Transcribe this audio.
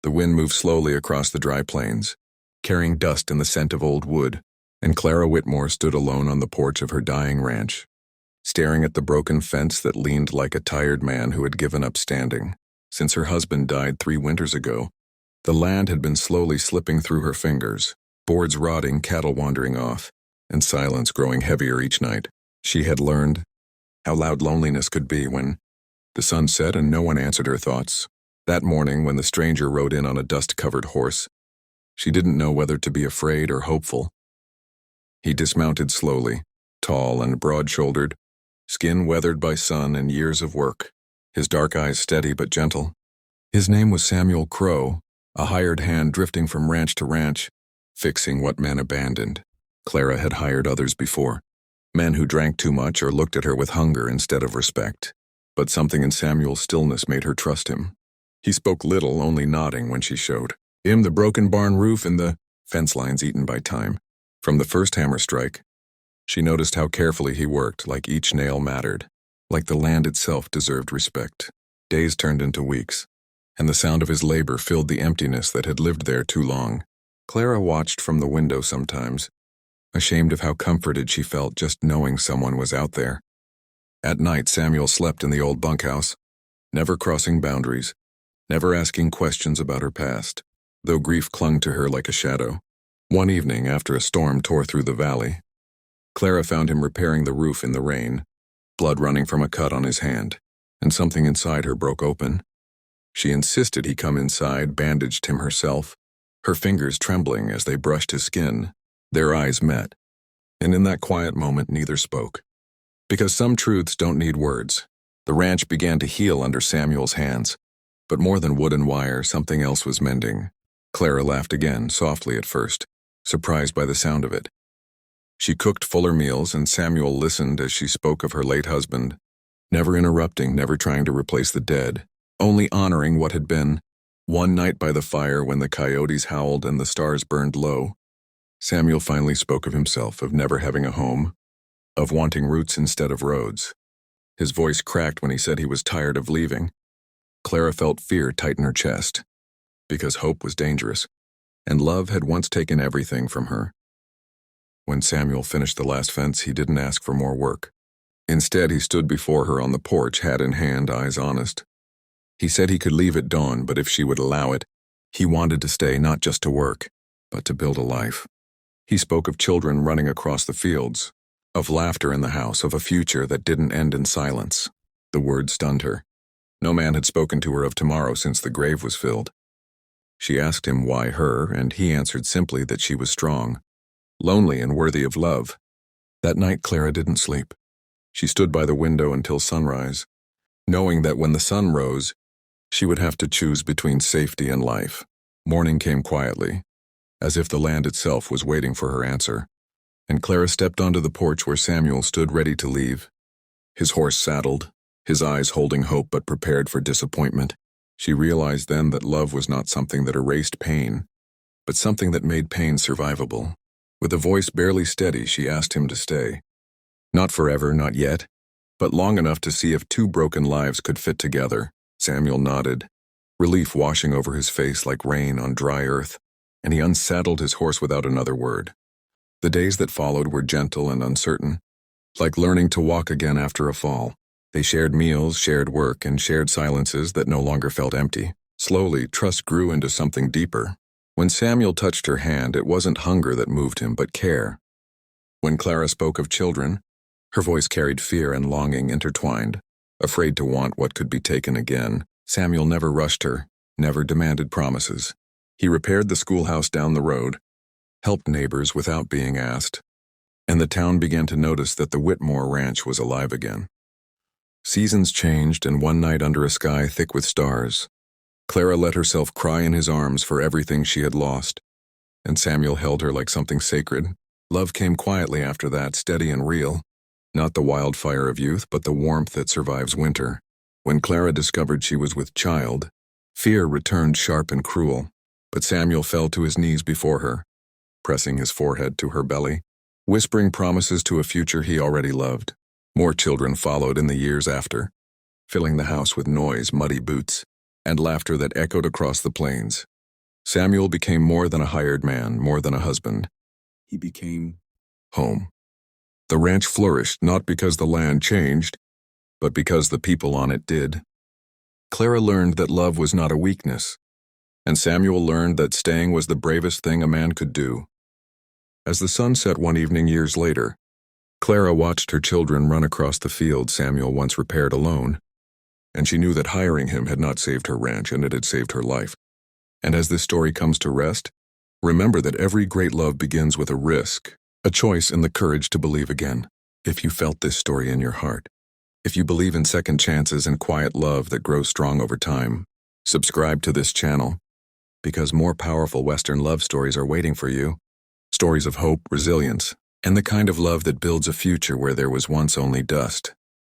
The wind moved slowly across the dry plains, carrying dust and the scent of old wood, and Clara Whitmore stood alone on the porch of her dying ranch, staring at the broken fence that leaned like a tired man who had given up standing. Since her husband died 3 winters ago, the land had been slowly slipping through her fingers, boards rotting, cattle wandering off, and silence growing heavier each night. She had learned how loud loneliness could be when the sun set and no one answered her thoughts. That morning, when the stranger rode in on a dust-covered horse, she didn't know whether to be afraid or hopeful. He dismounted slowly, tall and broad-shouldered, skin weathered by sun and years of work, his dark eyes steady but gentle. His name was Samuel Crow, a hired hand drifting from ranch to ranch, fixing what men abandoned. Clara had hired others before, men who drank too much or looked at her with hunger instead of respect. But something in Samuel's stillness made her trust him. He spoke little, only nodding when she showed him the broken barn roof and the fence lines eaten by time. From the first hammer strike, she noticed how carefully he worked, like each nail mattered, like the land itself deserved respect. Days turned into weeks, and the sound of his labor filled the emptiness that had lived there too long. Clara watched from the window sometimes, ashamed of how comforted she felt just knowing someone was out there. At night, Samuel slept in the old bunkhouse, never crossing boundaries, never asking questions about her past, though grief clung to her like a shadow. One evening, after a storm tore through the valley, Clara found him repairing the roof in the rain, blood running from a cut on his hand, and something inside her broke open. She insisted he come inside, bandaged him herself, her fingers trembling as they brushed his skin. Their eyes met, and in that quiet moment neither spoke. Because some truths don't need words. The ranch began to heal under Samuel's hands, but more than wood and wire, something else was mending. Clara laughed again, softly at first, surprised by the sound of it. She cooked fuller meals, and Samuel listened as she spoke of her late husband, never interrupting, never trying to replace the dead, only honoring what had been. One night by the fire, when the coyotes howled and the stars burned low, Samuel finally spoke of himself, of never having a home, of wanting roots instead of roads. His voice cracked when he said he was tired of leaving. Clara felt fear tighten her chest, because hope was dangerous, and love had once taken everything from her. When Samuel finished the last fence, he didn't ask for more work. Instead, he stood before her on the porch, hat in hand, eyes honest. He said he could leave at dawn, but if she would allow it, he wanted to stay not just to work, but to build a life. He spoke of children running across the fields, of laughter in the house, of a future that didn't end in silence. The words stunned her. No man had spoken to her of tomorrow since the grave was filled. She asked him why her, and he answered simply that she was strong, lonely and worthy of love. That night Clara didn't sleep. She stood by the window until sunrise, knowing that when the sun rose, she would have to choose between safety and life. Morning came quietly, as if the land itself was waiting for her answer, and Clara stepped onto the porch where Samuel stood ready to leave, his horse saddled, his eyes holding hope but prepared for disappointment. She realized then that love was not something that erased pain, but something that made pain survivable. With a voice barely steady, she asked him to stay. Not forever, not yet, but long enough to see if 2 broken lives could fit together. Samuel nodded, relief washing over his face like rain on dry earth, and he unsaddled his horse without another word. The days that followed were gentle and uncertain, like learning to walk again after a fall. They shared meals, shared work, and shared silences that no longer felt empty. Slowly, trust grew into something deeper. When Samuel touched her hand, it wasn't hunger that moved him, but care. When Clara spoke of children, her voice carried fear and longing intertwined, afraid to want what could be taken again. Samuel never rushed her, never demanded promises. He repaired the schoolhouse down the road, helped neighbors without being asked, and the town began to notice that the Whitmore ranch was alive again. Seasons changed, and one night under a sky thick with stars, Clara let herself cry in his arms for everything she had lost, and Samuel held her like something sacred. Love came quietly after that, steady and real, not the wildfire of youth, but the warmth that survives winter. When Clara discovered she was with child, fear returned sharp and cruel, but Samuel fell to his knees before her, pressing his forehead to her belly, whispering promises to a future he already loved. More children followed in the years after, filling the house with noise, muddy boots, and laughter that echoed across the plains. Samuel became more than a hired man, more than a husband. He became Home. The ranch flourished not because the land changed, but because the people on it did. Clara learned that love was not a weakness, and Samuel learned that staying was the bravest thing a man could do. As the sun set one evening years later, Clara watched her children run across the field Samuel once repaired alone, and she knew that hiring him had not saved her ranch, and it had saved her life. And as this story comes to rest, remember that every great love begins with a risk, a choice, and the courage to believe again. If you felt this story in your heart, if you believe in second chances and quiet love that grows strong over time, subscribe to this channel, because more powerful Western love stories are waiting for you. Stories of hope, resilience, and the kind of love that builds a future where there was once only dust.